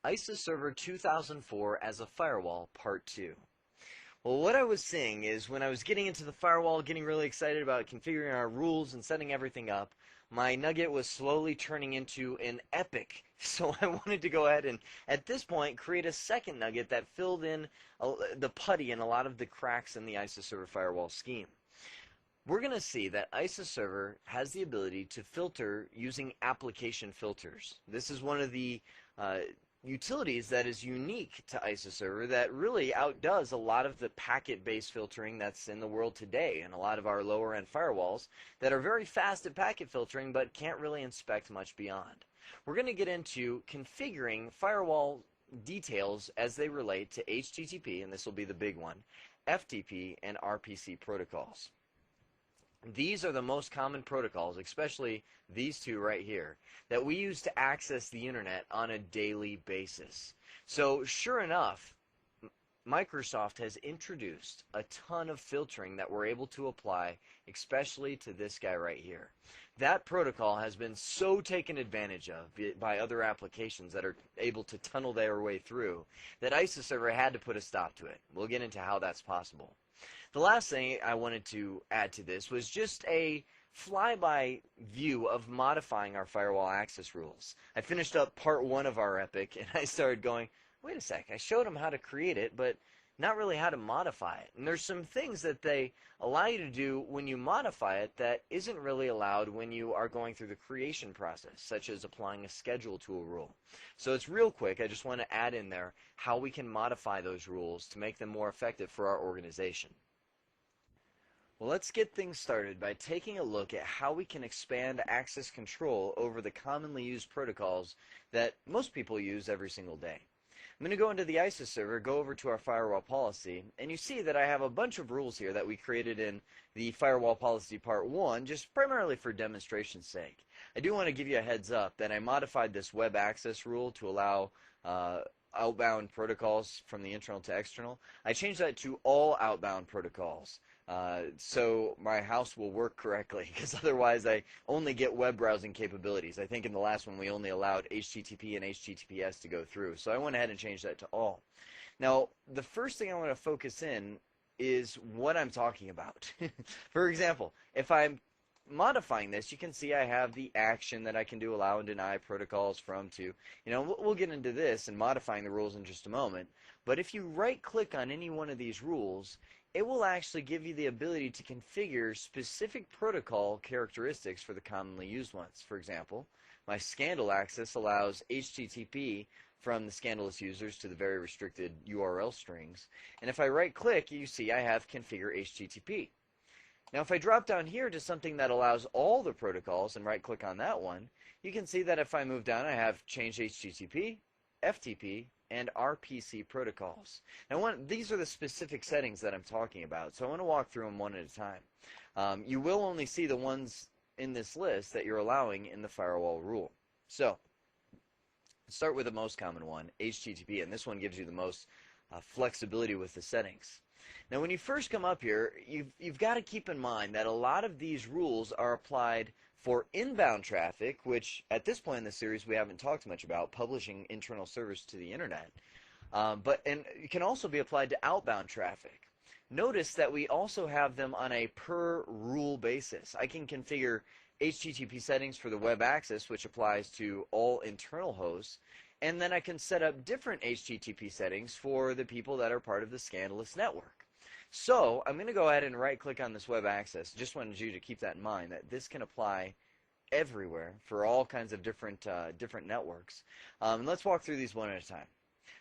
ISA Server 2004 as a Firewall, Part 2. Well, what I was seeing is when I was getting into the firewall, getting really excited about configuring our rules and setting everything up, my nugget was slowly turning into an epic. So I wanted to go ahead and, at this point, create a second nugget that filled in the putty and a lot of the cracks in the ISA Server firewall scheme. We're going to see that ISA Server has the ability to filter using application filters. This is one of the utilities that is unique to ISA Server that really outdoes a lot of the packet-based filtering that's in the world today and a lot of our lower-end firewalls that are very fast at packet filtering but can't really inspect much beyond. We're going to get into configuring firewall details as they relate to HTTP, and this will be the big one, FTP, and RPC protocols. These are the most common protocols, especially these two right here, that we use to access the internet on a daily basis. So sure enough, Microsoft has introduced a ton of filtering that we're able to apply, especially to this guy right here. That protocol has been so taken advantage of by other applications that are able to tunnel their way through that ISA Server had to put a stop to it. We'll get into how that's possible. The last thing I wanted to add to this was just a flyby view of modifying our firewall access rules. I finished up part 1 of our epic and I started going, wait a sec, I showed them how to create it, but not really how to modify it. And there's some things that they allow you to do when you modify it that isn't really allowed when you are going through the creation process, such as applying a schedule to a rule. So it's real quick, I just want to add in there how we can modify those rules to make them more effective for our organization. Well, let's get things started by taking a look at how we can expand access control over the commonly used protocols that most people use every single day. I'm going to go into the ISA server, go over to our firewall policy, and you see that I have a bunch of rules here that we created in the firewall policy part 1, just primarily for demonstration's sake. I do want to give you a heads up that I modified this web access rule to allow outbound protocols from the internal to external. I changed that to all outbound protocols. So my house will work correctly, because otherwise I only get web browsing capabilities. I think in the last one we only allowed HTTP and HTTPS to go through. So I went ahead and changed that to all. Now, the first thing I want to focus in is what I'm talking about. For example, if I'm modifying this, you can see I have the action that I can do allow and deny protocols from to. You know, we'll get into this and modifying the rules in just a moment. But if you right click on any one of these rules, it will actually give you the ability to configure specific protocol characteristics for the commonly used ones. For example, my scandal access allows HTTP from the scandalous users to the very restricted URL strings. And if I right click, you see I have configure HTTP. Now if I drop down here to something that allows all the protocols and right click on that one, you can see that if I move down I have change HTTP, FTP, and RPC protocols. Now these are the specific settings that I'm talking about, so I want to walk through them one at a time. You will only see the ones in this list that you're allowing in the firewall rule. So let's start with the most common one, HTTP, and this one gives you the most flexibility with the settings. Now when you first come up here, you've got to keep in mind that a lot of these rules are applied for inbound traffic, which at this point in the series we haven't talked much about, publishing internal servers to the internet. And it can also be applied to outbound traffic. Notice that we also have them on a per rule basis. I can configure HTTP settings for the web access, which applies to all internal hosts, and then I can set up different HTTP settings for the people that are part of the scandalous network. So I'm going to go ahead and right click on this web access. Just wanted you to keep that in mind, that this can apply everywhere for all kinds of different networks. And let's walk through these one at a time.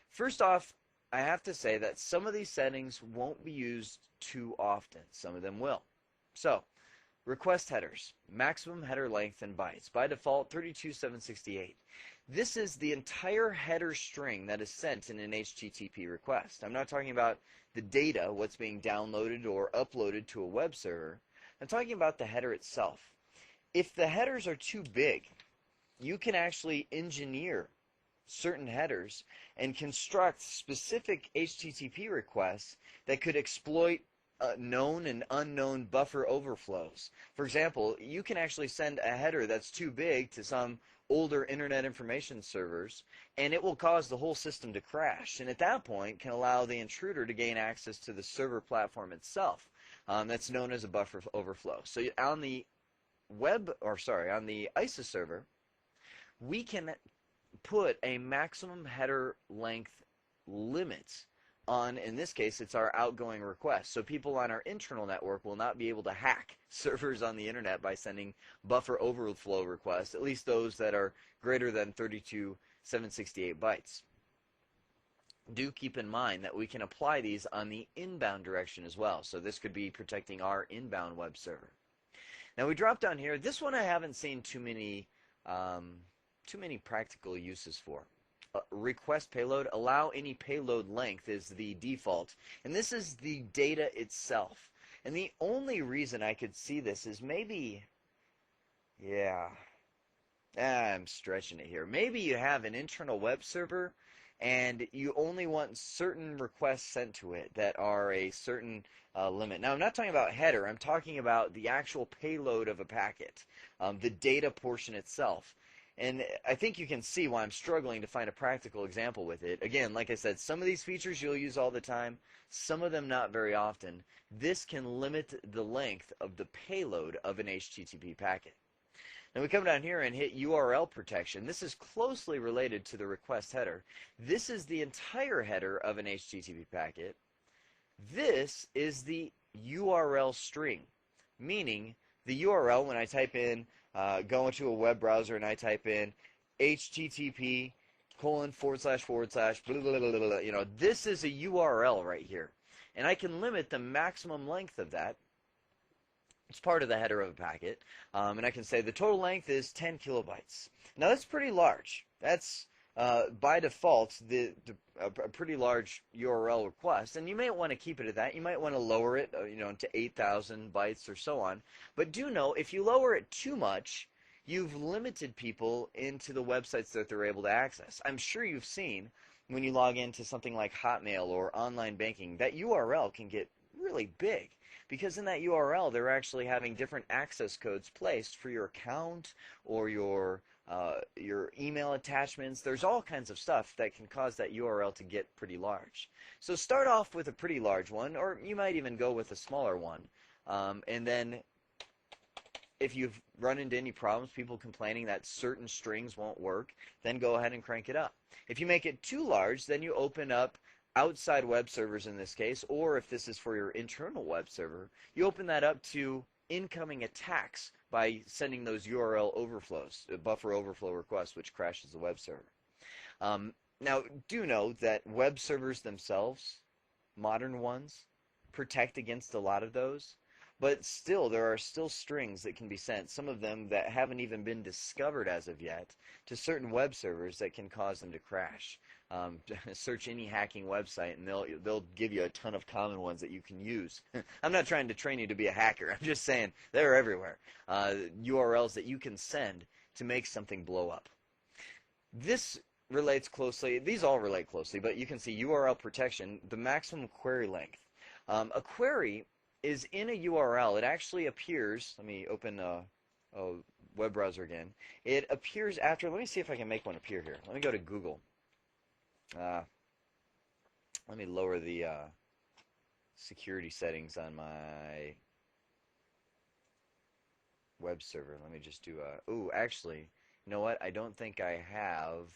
First off, I have to say that some of these settings won't be used too often. Some of them will. So request headers, maximum header length in bytes. By default, 32,768. This is the entire header string that is sent in an HTTP request. I'm not talking about the data, what's being downloaded or uploaded to a web server. I'm talking about the header itself. If the headers are too big, you can actually engineer certain headers and construct specific HTTP requests that could exploit known and unknown buffer overflows. For example, you can actually send a header that's too big to some older internet information servers, and it will cause the whole system to crash. And at that point, can allow the intruder to gain access to the server platform itself. That's known as a buffer overflow. So on the on the ISA server, we can put a maximum header length limit on, in this case, it's our outgoing request. So people on our internal network will not be able to hack servers on the internet by sending buffer overflow requests, at least those that are greater than 32,768 bytes. Do keep in mind that we can apply these on the inbound direction as well. So this could be protecting our inbound web server. Now we drop down here. This one I haven't seen too many practical uses for. Request payload, allow any payload length is the default, and this is the data itself. And the only reason I could see this is maybe, I'm stretching it here. Maybe you have an internal web server and you only want certain requests sent to it that are a certain limit. Now, I'm not talking about header. I'm talking about the actual payload of a packet, the data portion itself. And I think you can see why I'm struggling to find a practical example with it. Again, like I said, some of these features you'll use all the time, some of them not very often. This can limit the length of the payload of an HTTP packet. Now we come down here and hit URL protection. This is closely related to the request header. This is the entire header of an HTTP packet. This is the URL string, meaning the URL, when I type in, go into a web browser and I type in http:// blah, blah, blah, blah, you know, this is a URL right here. And I can limit the maximum length of that. It's part of the header of a packet. And I can say the total length is 10 kilobytes. Now that's pretty large. That's by default a pretty large URL request, and you may want to keep it at that. You might want to lower it, to 8,000 bytes or so on. But do know, if you lower it too much, you've limited people into the websites that they're able to access. I'm sure you've seen when you log into something like Hotmail or online banking, that URL can get really big. Because in that URL, they're actually having different access codes placed for your account or your email attachments. There's all kinds of stuff that can cause that URL to get pretty large. So start off with a pretty large one, or you might even go with a smaller one. And then if you've run into any problems, people complaining that certain strings won't work, then go ahead and crank it up. If you make it too large, then you open up outside web servers in this case, or if this is for your internal web server, you open that up to incoming attacks by sending those URL overflows, buffer overflow requests, which crashes the web server. Now, do know that web servers themselves, modern ones, protect against a lot of those, but still, there are still strings that can be sent, some of them that haven't even been discovered as of yet, to certain web servers that can cause them to crash. Search any hacking website and they'll give you a ton of common ones that you can use. I'm not trying to train you to be a hacker. I'm just saying they're everywhere. URLs that you can send to make something blow up. This relates closely. These all relate closely, but you can see URL protection, the maximum query length. A query is in a URL. It actually appears, let me open a web browser again. It appears after, let me see if I can make one appear here. Let me go to Google. Let me lower the security settings on my web server. Let me just do actually, you know what? I don't think I have,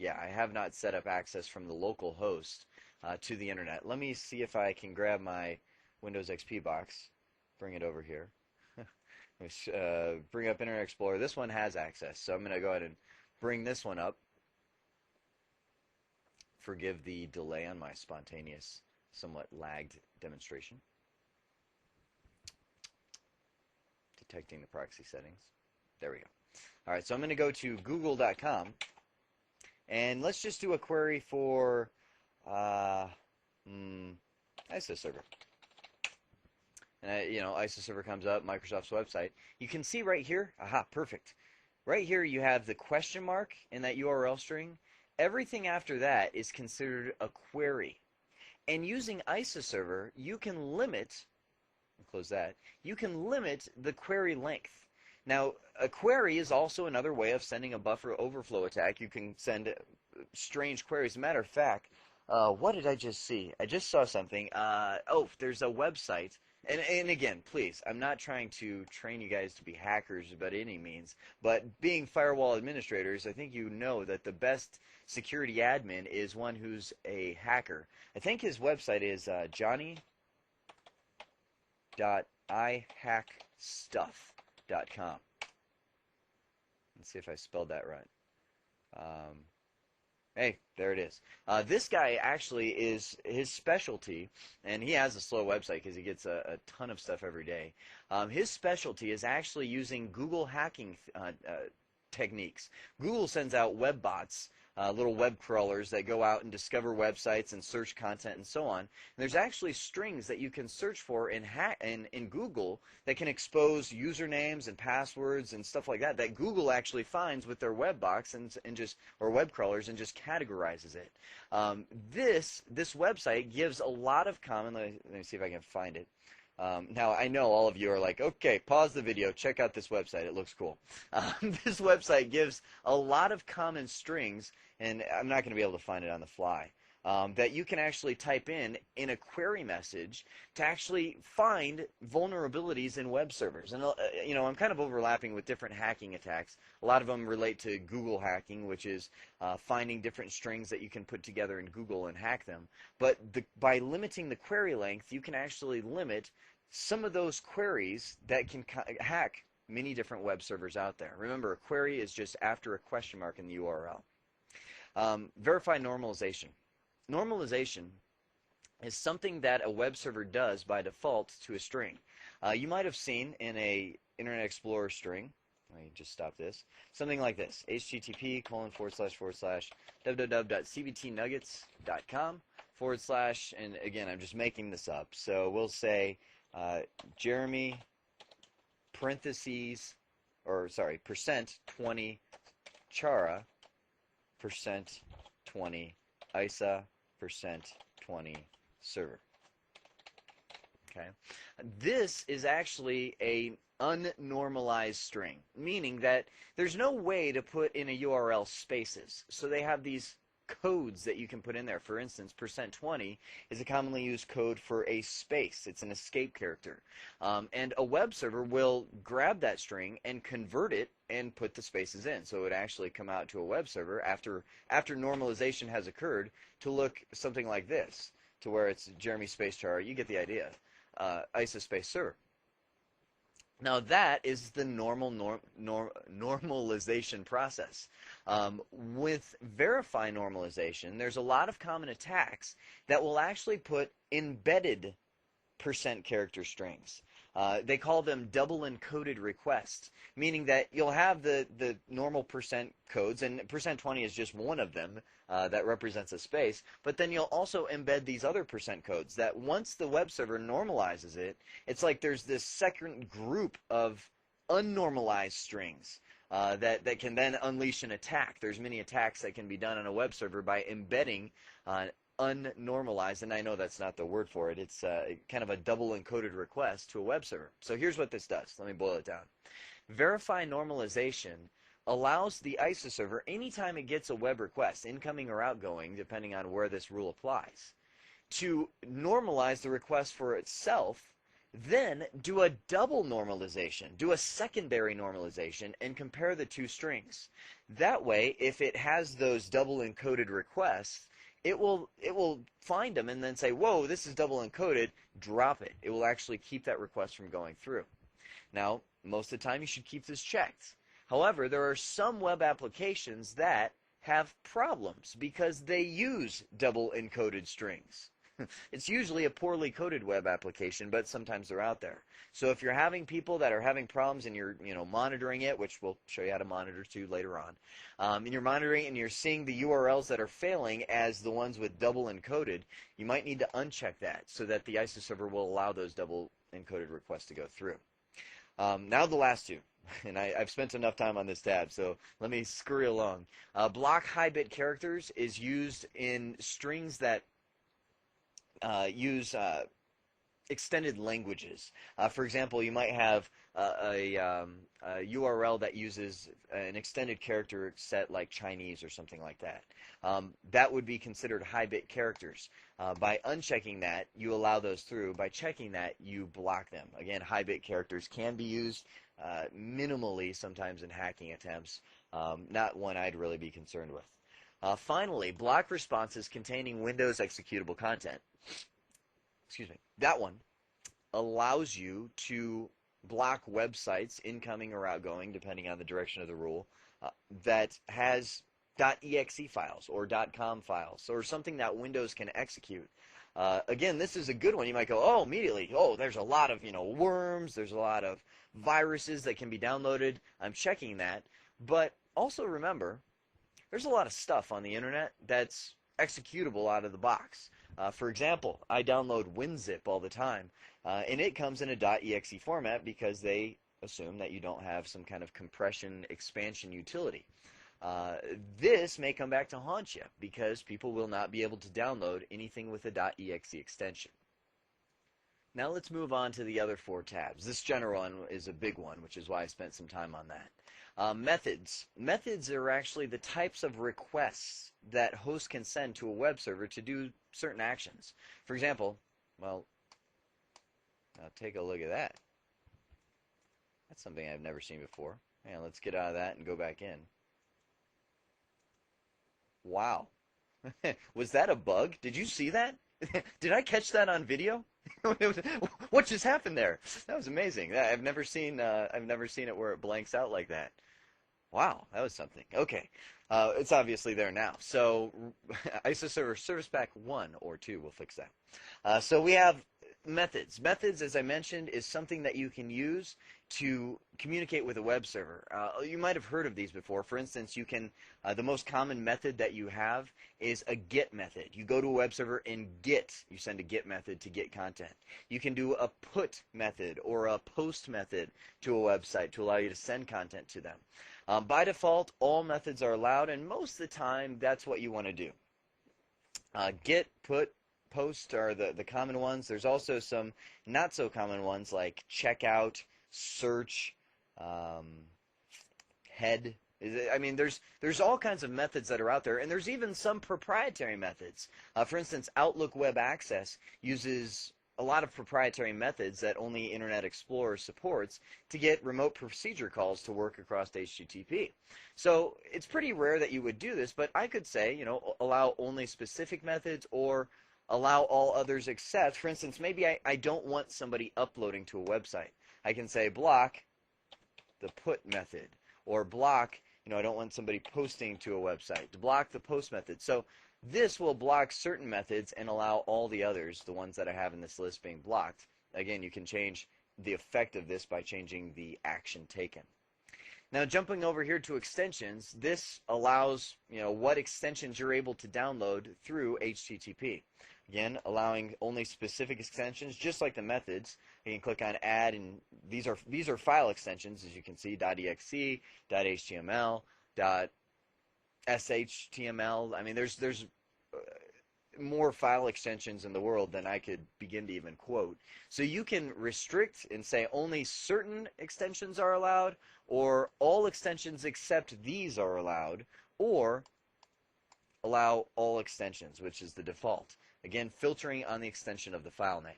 I have not set up access from the local host to the internet. Let me see if I can grab my Windows XP box, bring it over here. Bring up Internet Explorer. This one has access, so I'm going to go ahead and bring this one up. Forgive the delay on my spontaneous, somewhat lagged demonstration. Detecting the proxy settings. There we go. All right, so I'm going to go to google.com, and let's just do a query for ISO server. And ISO server comes up, Microsoft's website. You can see right here, perfect. Right here you have the question mark in that URL string. Everything after that is considered a query. And using ISO server, you can limit, close that, you can limit the query length. Now, a query is also another way of sending a buffer overflow attack. You can send strange queries. As a matter of fact, what did I just see? I just saw something. Oh, there's a website. And again, please, I'm not trying to train you guys to be hackers by any means, but being firewall administrators, I think you know that the best security admin is one who's a hacker. I think his website is johnny.ihackstuff.com. Let's see if I spelled that right. Hey, there it is. This guy actually is his specialty, and he has a slow website because he gets a ton of stuff every day. His specialty is actually using Google hacking techniques. Google sends out web bots, little web crawlers that go out and discover websites and search content and so on. And there's actually strings that you can search for in Google that can expose usernames and passwords and stuff like that that Google actually finds with their web box and just or web crawlers and just categorizes it. This website gives a lot of common. Let me see if I can find it. Now, I know all of you are like, okay, pause the video, check out this website, it looks cool. This website gives a lot of common strings, and I'm not going to be able to find it on the fly, that you can actually type in a query message to actually find vulnerabilities in web servers. And, you know, I'm kind of overlapping with different hacking attacks. A lot of them relate to Google hacking, which is finding different strings that you can put together in Google and hack them. But by limiting the query length, you can actually limit some of those queries that can hack many different web servers out there. Remember, a query is just after a question mark in the URL. Verify normalization. Normalization is something that a web server does by default to a string. You might have seen in a Internet Explorer string, let me just stop this, something like this, http://www.cbtnuggets.com/ and again, I'm just making this up. So we'll say Jeremy parentheses, or sorry, %20 chara %20 ISA %20 server. Okay, this is actually a unnormalized string, meaning that there's no way to put in a URL spaces. So they have these codes that you can put in there. For instance, %20 is a commonly used code for a space. It's an escape character. And a web server will grab that string and convert it and put the spaces in. So it would actually come out to a web server after normalization has occurred to look something like this, to where it's Jeremy space char. You get the idea. ISA space server. Now that is the normalization process. With verify normalization, there's a lot of common attacks that will actually put embedded %character strings. They call them double encoded requests, meaning that you'll have the normal % codes, and %20 is just one of them that represents a space, but then you'll also embed these other % codes that once the web server normalizes it, it's like there's this second group of unnormalized strings that can then unleash an attack. There's many attacks that can be done on a web server by embedding unnormalized, and I know that's not the word for it, it's kind of a double encoded request to a web server. So here's what this does. Let me boil it down. Verify normalization allows the ISA server, anytime it gets a web request, incoming or outgoing, depending on where this rule applies, to normalize the request for itself, then do a double normalization, do a secondary normalization, and compare the two strings. That way, if it has those double encoded requests, it will find them and then say, whoa, this is double encoded, drop it. It will actually keep that request from going through. Now, most of the time you should keep this checked. However, there are some web applications that have problems because they use double encoded strings. It's usually a poorly coded web application, but sometimes they're out there. So if you're having people that are having problems and you're monitoring it, which we'll show you how to monitor too later on, and you're monitoring and you're seeing the URLs that are failing as the ones with double encoded, you might need to uncheck that so that the ISA server will allow those double encoded requests to go through. Now the last two. And I've spent enough time on this tab, so let me scurry along. Block high bit characters is used in strings that use extended languages. For example, you might have a URL that uses an extended character set like Chinese or something like that. That would be considered high-bit characters. By unchecking that, you allow those through. By checking that, you block them. Again, high-bit characters can be used minimally sometimes in hacking attempts. Not one I'd really be concerned with. Finally, block responses containing Windows executable content. Excuse me. That one allows you to block websites, incoming or outgoing, depending on the direction of the rule, that has .exe files or .com files or something that Windows can execute. Again, this is a good one. You might go, oh, immediately, oh, there's a lot of, worms, there's a lot of viruses that can be downloaded. I'm checking that. But also remember, there's a lot of stuff on the internet that's executable out of the box. For example, I download WinZip all the time, and it comes in a .exe format because they assume that you don't have some kind of compression expansion utility. This may come back to haunt you because people will not be able to download anything with a .exe extension. Now let's move on to the other 4 tabs. This general one is a big one, which is why I spent some time on that. Methods. Methods are actually the types of requests that hosts can send to a web server to do certain actions. For example, well, take a look at that. That's something I've never seen before. And let's get out of that and go back in. Wow. Was that a bug? Did you see that? Did I catch that on video? What just happened there? That was amazing. I've never seen it where it blanks out like that. Wow, that was something. Okay, it's obviously there now. So ISO Server Service Pack 1 or 2 will fix that. So we have methods. Methods, as I mentioned, is something that you can use to communicate with a web server. You might have heard of these before. For instance, you can, the most common method that you have is a GET method. You go to a web server and you send a GET method to get content. You can do a PUT method or a POST method to a website to allow you to send content to them. By default, all methods are allowed, and most of the time, that's what you want to do. GET, PUT, POST are the common ones. There's also some not so common ones like checkout, search, head. I mean, there's all kinds of methods that are out there, and there's even some proprietary methods. For instance, Outlook Web Access uses a lot of proprietary methods that only Internet Explorer supports to get remote procedure calls to work across HTTP. So it's pretty rare that you would do this, but I could say, allow only specific methods or allow all others except, for instance, maybe I don't want somebody uploading to a website. I can say block the PUT method or block, I don't want somebody posting to a website. To block the POST method. So this will block certain methods and allow all the others, the ones that I have in this list, being blocked. Again, you can change the effect of this by changing the action taken. Now, jumping over here to extensions, this allows, what extensions you're able to download through HTTP. Again, allowing only specific extensions, just like the methods. You can click on Add, and these are file extensions, as you can see, .exe, .html, .shtml. I mean, there's more file extensions in the world than I could begin to even quote. So you can restrict and say only certain extensions are allowed, or all extensions except these are allowed, or allow all extensions, which is the default. Again, filtering on the extension of the file name.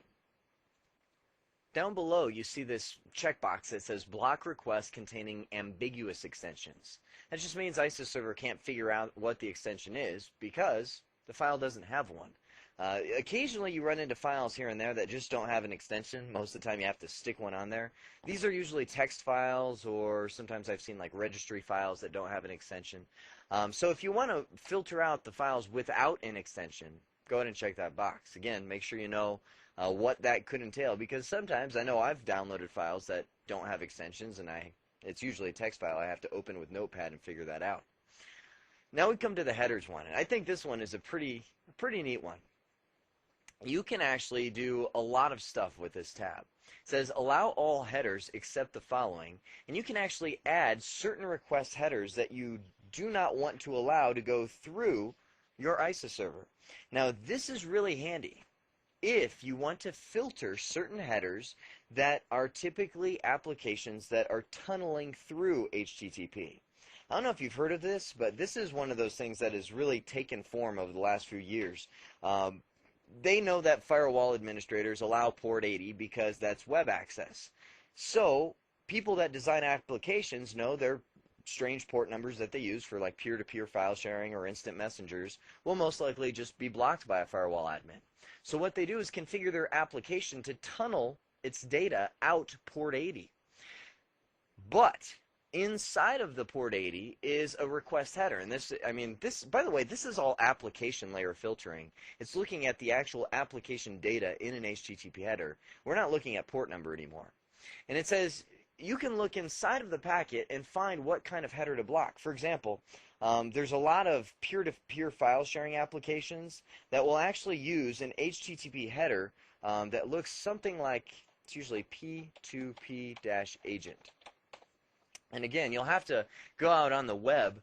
Down below, you see this checkbox that says block requests containing ambiguous extensions. That just means ISO server can't figure out what the extension is because the file doesn't have one. Occasionally you run into files here and there that just don't have an extension. Most of the time you have to stick one on there. These are usually text files, or sometimes I've seen like registry files that don't have an extension. So if you want to filter out the files without an extension, go ahead and check that box. Again, make sure you know what that could entail, because sometimes I know I've downloaded files that don't have extensions, and it's usually a text file I have to open with Notepad and figure that out. Now we come to the headers one, and I think this one is a pretty neat one. You can actually do a lot of stuff with this tab. It says allow all headers except the following, and you can actually add certain request headers that you do not want to allow to go through your ISO server. Now this is really handy if you want to filter certain headers that are typically applications that are tunneling through HTTP. I don't know if you've heard of this, but this is one of those things that has really taken form over the last few years. They know that firewall administrators allow port 80 because that's web access. So people that design applications know their strange port numbers that they use for like peer-to-peer file sharing or instant messengers will most likely just be blocked by a firewall admin. So what they do is configure their application to tunnel its data out port 80. But inside of the port 80 is a request header, and this, by the way, this is all application layer filtering. It's looking at the actual application data in an HTTP header. We're not looking at port number anymore. And it says you can look inside of the packet and find what kind of header to block. For example, there's a lot of peer-to-peer file sharing applications that will actually use an HTTP header that looks something like, it's usually P2P-agent. And again, you'll have to go out on the web.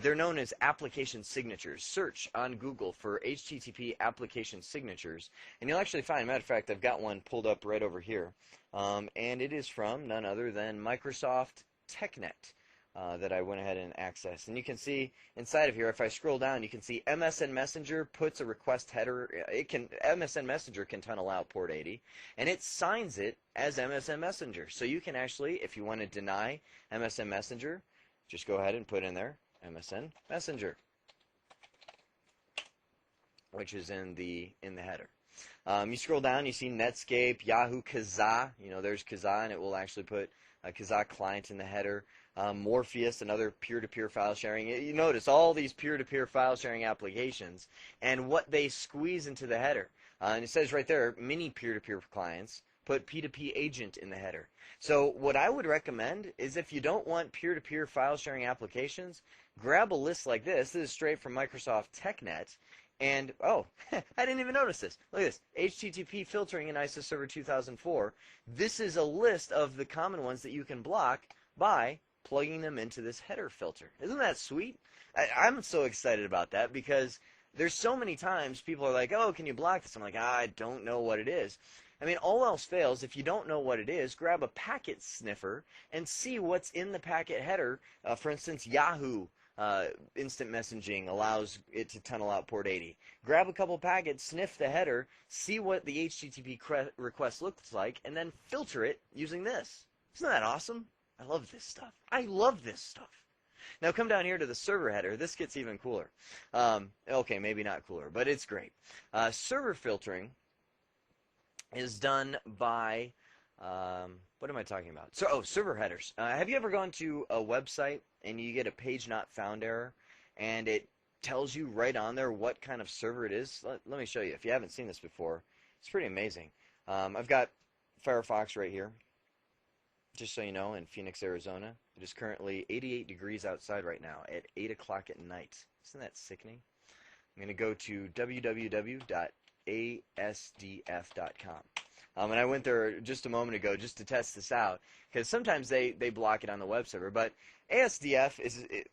They're known as application signatures. Search on Google for HTTP application signatures, and you'll actually find, matter of fact, I've got one pulled up right over here, and it is from none other than Microsoft TechNet that I went ahead and accessed. And you can see inside of here, if I scroll down, you can see MSN Messenger puts a request header. MSN Messenger can tunnel out port 80, and it signs it as MSN Messenger. So you can actually, if you want to deny MSN Messenger, just go ahead and put in there MSN Messenger, which is in the header. You scroll down, you see Netscape, Yahoo, Kazaa. There's Kazaa, and it will actually put a Kazaa client in the header. Morpheus, another peer-to-peer file sharing. You notice all these peer-to-peer file sharing applications and what they squeeze into the header. And it says right there, many peer-to-peer clients put P2P agent in the header. So what I would recommend is if you don't want peer-to-peer file sharing applications, grab a list like this. This is straight from Microsoft TechNet. And, oh, I didn't even notice this. Look at this. HTTP filtering in ISO Server 2004. This is a list of the common ones that you can block by plugging them into this header filter. Isn't that sweet? I'm so excited about that because there's so many times people are like, oh, can you block this? I'm like, I don't know what it is. All else fails, if you don't know what it is, grab a packet sniffer and see what's in the packet header. For instance, Yahoo instant messaging allows it to tunnel out port 80. Grab a couple packets, sniff the header, see what the HTTP request looks like, and then filter it using this. Isn't that awesome? I love this stuff. I love this stuff. Now come down here to the server header. This gets even cooler. Okay, maybe not cooler, but it's great. Server filtering is done by, what am I talking about? Server headers. Have you ever gone to a website and you get a page not found error and it tells you right on there what kind of server it is? Let me show you. If you haven't seen this before, it's pretty amazing. I've got Firefox right here. Just so you know, in Phoenix, Arizona, it is currently 88 degrees outside right now at 8 o'clock at night. Isn't that sickening? I'm going to go to www.asdf.com. And I went there just a moment ago just to test this out, because sometimes they block it on the web server. But ASDF,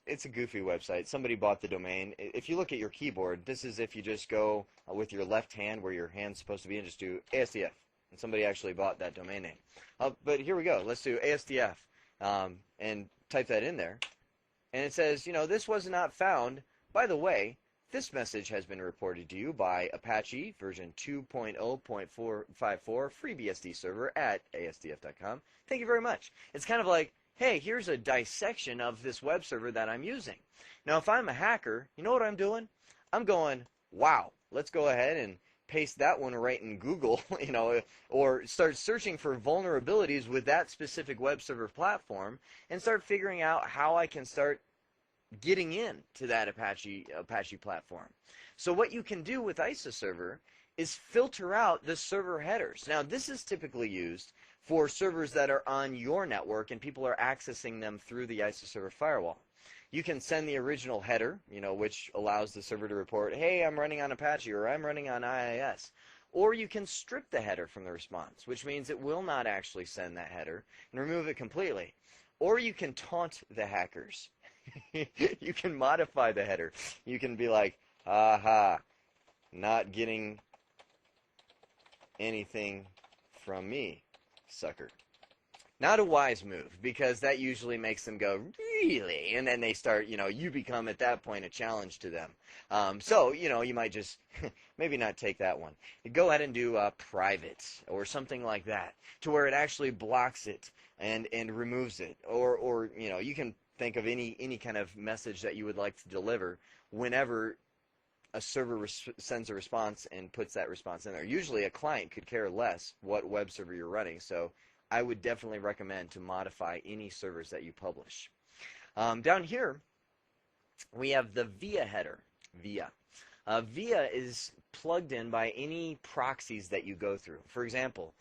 it's a goofy website. Somebody bought the domain. If you look at your keyboard, this is if you just go with your left hand where your hand's supposed to be and just do ASDF. And somebody actually bought that domain name. But here we go. Let's do ASDF and type that in there. And it says, this was not found. By the way, this message has been reported to you by Apache version 2.0.454 FreeBSD server at ASDF.com. Thank you very much. It's kind of like, hey, here's a dissection of this web server that I'm using. Now, if I'm a hacker, you know what I'm doing? I'm going, wow, let's go ahead and paste that one right in Google, or start searching for vulnerabilities with that specific web server platform and start figuring out how I can start getting in to that Apache platform. So what you can do with ISO Server is filter out the server headers. Now, this is typically used for servers that are on your network and people are accessing them through the ISO Server firewall. You can send the original header, which allows the server to report, hey, I'm running on Apache or I'm running on IIS. Or you can strip the header from the response, which means it will not actually send that header and remove it completely. Or you can taunt the hackers. You can modify the header. You can be like, aha, not getting anything from me. sucker. Not a wise move, because that usually makes them go, really? And then they start, you become at that point a challenge to them. So, you might just maybe not take that one. Go ahead and do private or something like that, to where it actually blocks it and removes it. Or you can think of any kind of message that you would like to deliver whenever a server sends a response and puts that response in there. Usually a client could care less what web server you're running, so I would definitely recommend to modify any servers that you publish. Down here, we have the VIA header. VIA. VIA is plugged in by any proxies that you go through. For example,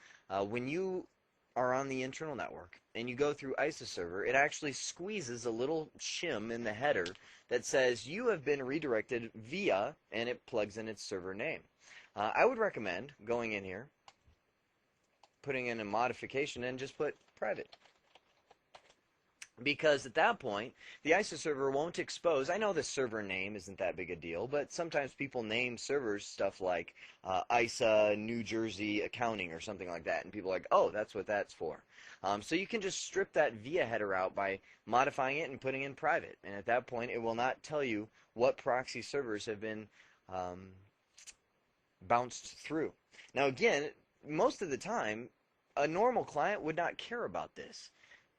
when you are on the internal network and you go through ISA server, it actually squeezes a little shim in the header that says you have been redirected via, and it plugs in its server name. I would recommend going in here, putting in a modification, and just put private. Because at that point, the ISA server won't expose. I know the server name isn't that big a deal, but sometimes people name servers stuff like ISA New Jersey Accounting or something like that, and people are like, oh, that's what that's for. So you can just strip that VIA header out by modifying it and putting in private, and at that point, it will not tell you what proxy servers have been bounced through. Now again, most of the time, a normal client would not care about this.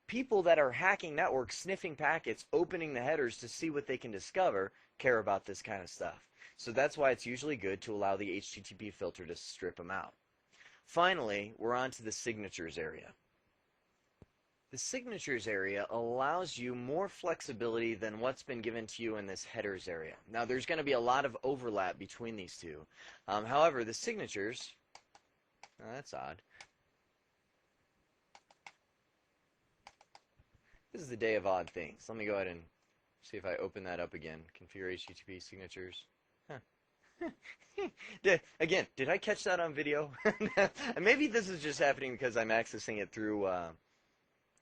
People that are hacking networks, sniffing packets, opening the headers to see what they can discover, care about this kind of stuff. So that's why it's usually good to allow the HTTP filter to strip them out. Finally, we're on to the signatures area. The signatures area allows you more flexibility than what's been given to you in this headers area. Now, there's going to be a lot of overlap between these two. However, the signatures, that's odd. This is the day of odd things. Let me go ahead and see if I open that up again. Configure HTTP signatures. Huh. Again, did I catch that on video? Maybe this is just happening because I'm accessing it through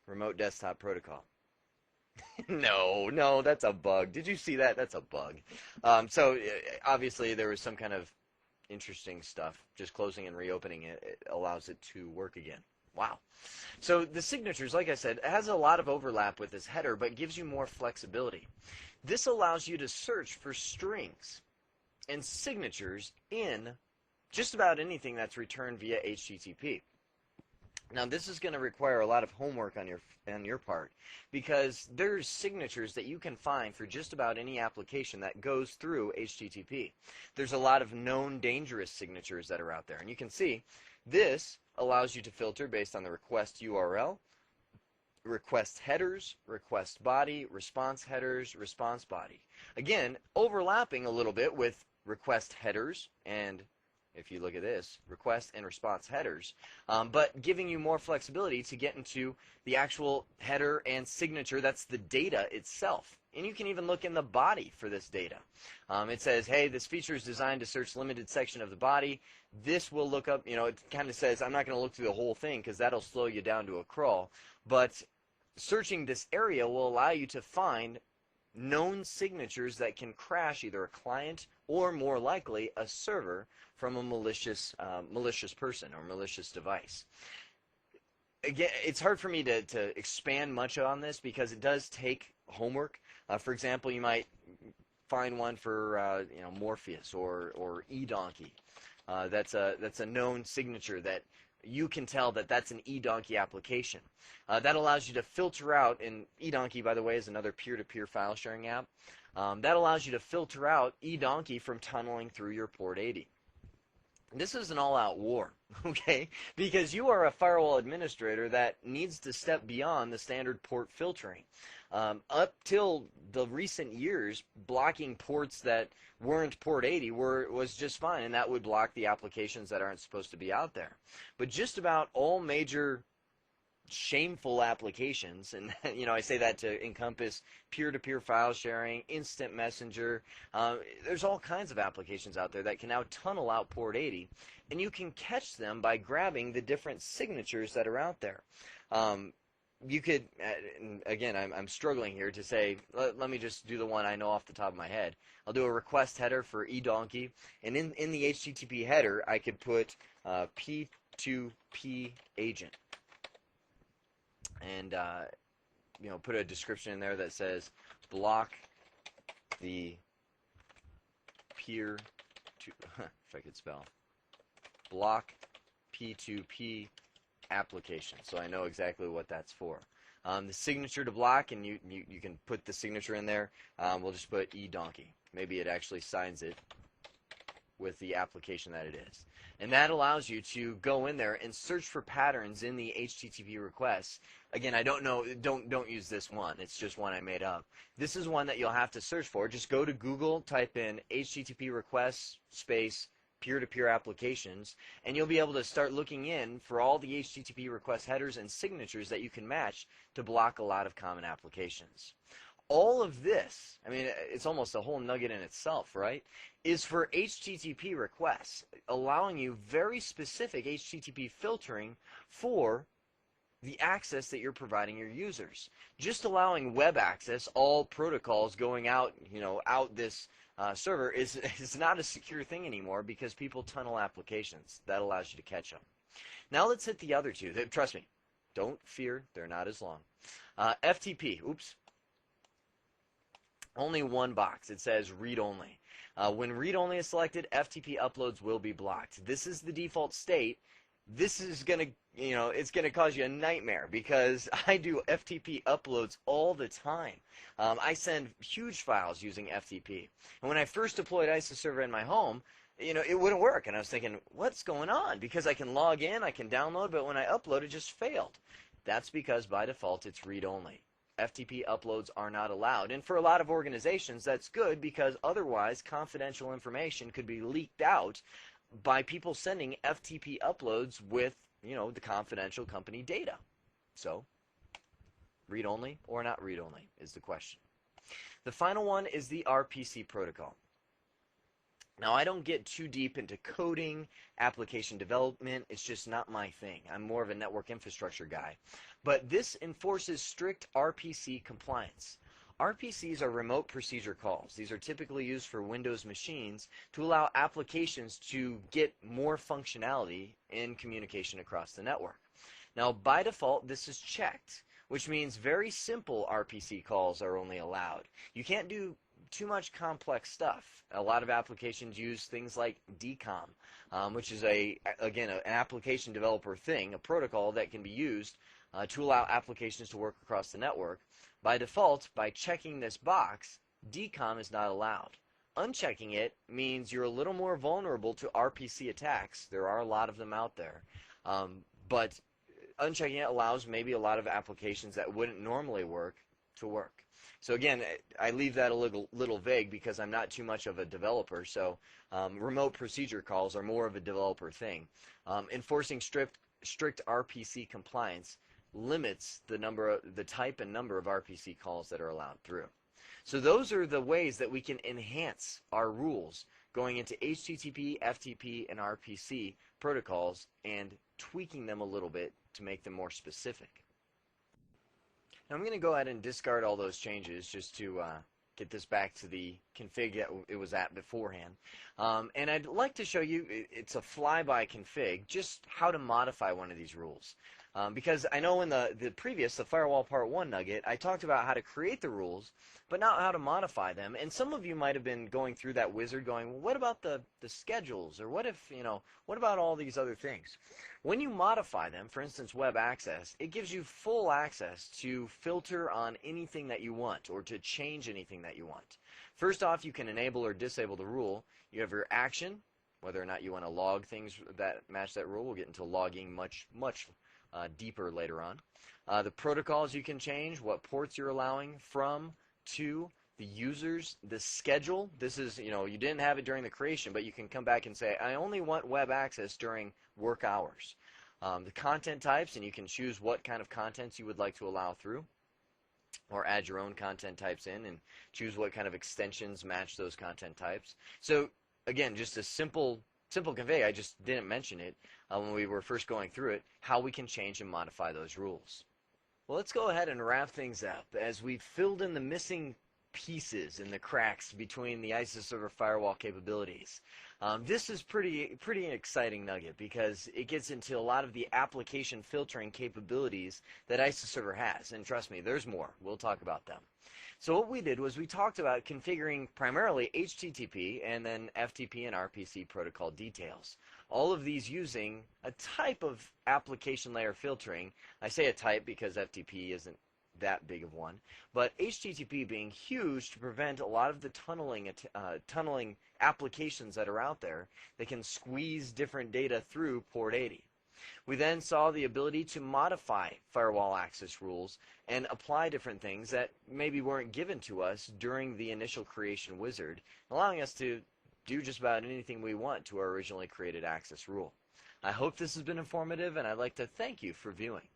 remote desktop protocol. No, that's a bug. Did you see that? That's a bug. So obviously there was some kind of interesting stuff. Just closing and reopening it, it allows it to work again. Wow. So the signatures, like I said, has a lot of overlap with this header, but gives you more flexibility. This allows you to search for strings and signatures in just about anything that's returned via HTTP. Now this is going to require a lot of homework on your part, because there's signatures that you can find for just about any application that goes through HTTP. There's a lot of known dangerous signatures that are out there, and you can see this allows you to filter based on the request URL, request headers, request body, response headers, response body. Again, overlapping a little bit with request headers and, if you look at this, request and response headers, but giving you more flexibility to get into the actual header and signature. That's the data itself. And you can even look in the body for this data. It says, hey, this feature is designed to search limited section of the body. This will look up, it kind of says, I'm not going to look through the whole thing because that'll slow you down to a crawl. But searching this area will allow you to find known signatures that can crash either a client or, more likely, a server from a malicious person or malicious device. Again, it's hard for me to expand much on this because it does take homework. For example, you might find one for Morpheus or eDonkey. That's a known signature that you can tell that that's an eDonkey application. That allows you to filter out, and eDonkey, by the way, is another peer-to-peer file sharing app. That allows you to filter out eDonkey from tunneling through your port 80. This is an all-out war, okay? Because you are a firewall administrator that needs to step beyond the standard port filtering. Up till the recent years, blocking ports that weren't port 80 was just fine, and that would block the applications that aren't supposed to be out there. But just about all major shameful applications, and I say that to encompass peer-to-peer file sharing, instant messenger, there's all kinds of applications out there that can now tunnel out port 80, and you can catch them by grabbing the different signatures that are out there. You could, again, I'm struggling here to say, let me just do the one I know off the top of my head. I'll do a request header for eDonkey, and in the HTTP header, I could put P2P agent. and put a description in there that says block the peer to if I could spell block P2P application, so I know exactly what that's for. The signature to block, and you can put the signature in there. We'll just put eDonkey. Maybe it actually signs it with the application that it is. And that allows you to go in there and search for patterns in the HTTP requests. Again, I don't know, don't use this one. It's just one I made up. This is one that you'll have to search for. Just go to Google, type in HTTP requests space peer-to-peer applications, and you'll be able to start looking in for all the HTTP request headers and signatures that you can match to block a lot of common applications. All of this, I mean, it's almost a whole nugget in itself, right, is for HTTP requests, allowing you very specific HTTP filtering for the access that you're providing your users. Just allowing web access, all protocols going out, out this server is not a secure thing anymore because people tunnel applications. That allows you to catch them. Now let's hit the other two. Trust me, don't fear, they're not as long. FTP, oops. Only one box. It says read only. When read only is selected, FTP uploads will be blocked. This is the default state. This is going to, it's going to cause you a nightmare because I do FTP uploads all the time. I send huge files using FTP. And when I first deployed ISO server in my home, it wouldn't work. And I was thinking, what's going on? Because I can log in, I can download, but when I upload, it just failed. That's because by default, it's read only. FTP uploads are not allowed. And for a lot of organizations, that's good because otherwise confidential information could be leaked out by people sending FTP uploads with, the confidential company data. So, read only or not read only is the question. The final one is the RPC protocol. Now, I don't get too deep into coding, application development. It's just not my thing. I'm more of a network infrastructure guy. But this enforces strict RPC compliance. RPCs are remote procedure calls. These are typically used for Windows machines to allow applications to get more functionality in communication across the network. Now, by default, this is checked, which means very simple RPC calls are only allowed. You can't do too much complex stuff. A lot of applications use things like DCOM, which is again an application developer thing, a protocol that can be used to allow applications to work across the network. By default, by checking this box, DCOM is not allowed. Unchecking it means you're a little more vulnerable to RPC attacks. There are a lot of them out there, but unchecking it allows maybe a lot of applications that wouldn't normally work to work. So again, I leave that a little vague because I'm not too much of a developer, so remote procedure calls are more of a developer thing. Enforcing strict RPC compliance limits the type and number of RPC calls that are allowed through. So those are the ways that we can enhance our rules going into HTTP, FTP, and RPC protocols and tweaking them a little bit to make them more specific. Now I'm going to go ahead and discard all those changes just to get this back to the config that it was at beforehand. And I'd like to show you, it's a flyby config, just how to modify one of these rules. Because I know in the previous, the Firewall Part 1 nugget, I talked about how to create the rules, but not how to modify them. And some of you might have been going through that wizard going, well, what about the schedules? Or what if, what about all these other things? When you modify them, for instance, web access, it gives you full access to filter on anything that you want or to change anything that you want. First off, you can enable or disable the rule. You have your action, whether or not you want to log things that match that rule. We'll get into logging much deeper later on. The protocols you can change, what ports you're allowing from, to, the users, the schedule. This is, you didn't have it during the creation, but you can come back and say, I only want web access during work hours. The content types, and you can choose what kind of contents you would like to allow through, or add your own content types in and choose what kind of extensions match those content types. So again, just a simple config. I just didn't mention it when we were first going through it, how we can change and modify those rules. Well, let's go ahead and wrap things up as we've filled in the missing pieces and the cracks between the ISO server firewall capabilities. This is pretty exciting nugget because it gets into a lot of the application filtering capabilities that ISO server has, and trust me, there's more. We'll talk about them. So what we did was we talked about configuring primarily HTTP and then FTP and RPC protocol details. All of these using a type of application layer filtering. I say a type because FTP isn't that big of one, but HTTP being huge to prevent a lot of the tunneling applications that are out there that can squeeze different data through port 80. We then saw the ability to modify firewall access rules and apply different things that maybe weren't given to us during the initial creation wizard, allowing us to do just about anything we want to our originally created access rule. I hope this has been informative, and I'd like to thank you for viewing.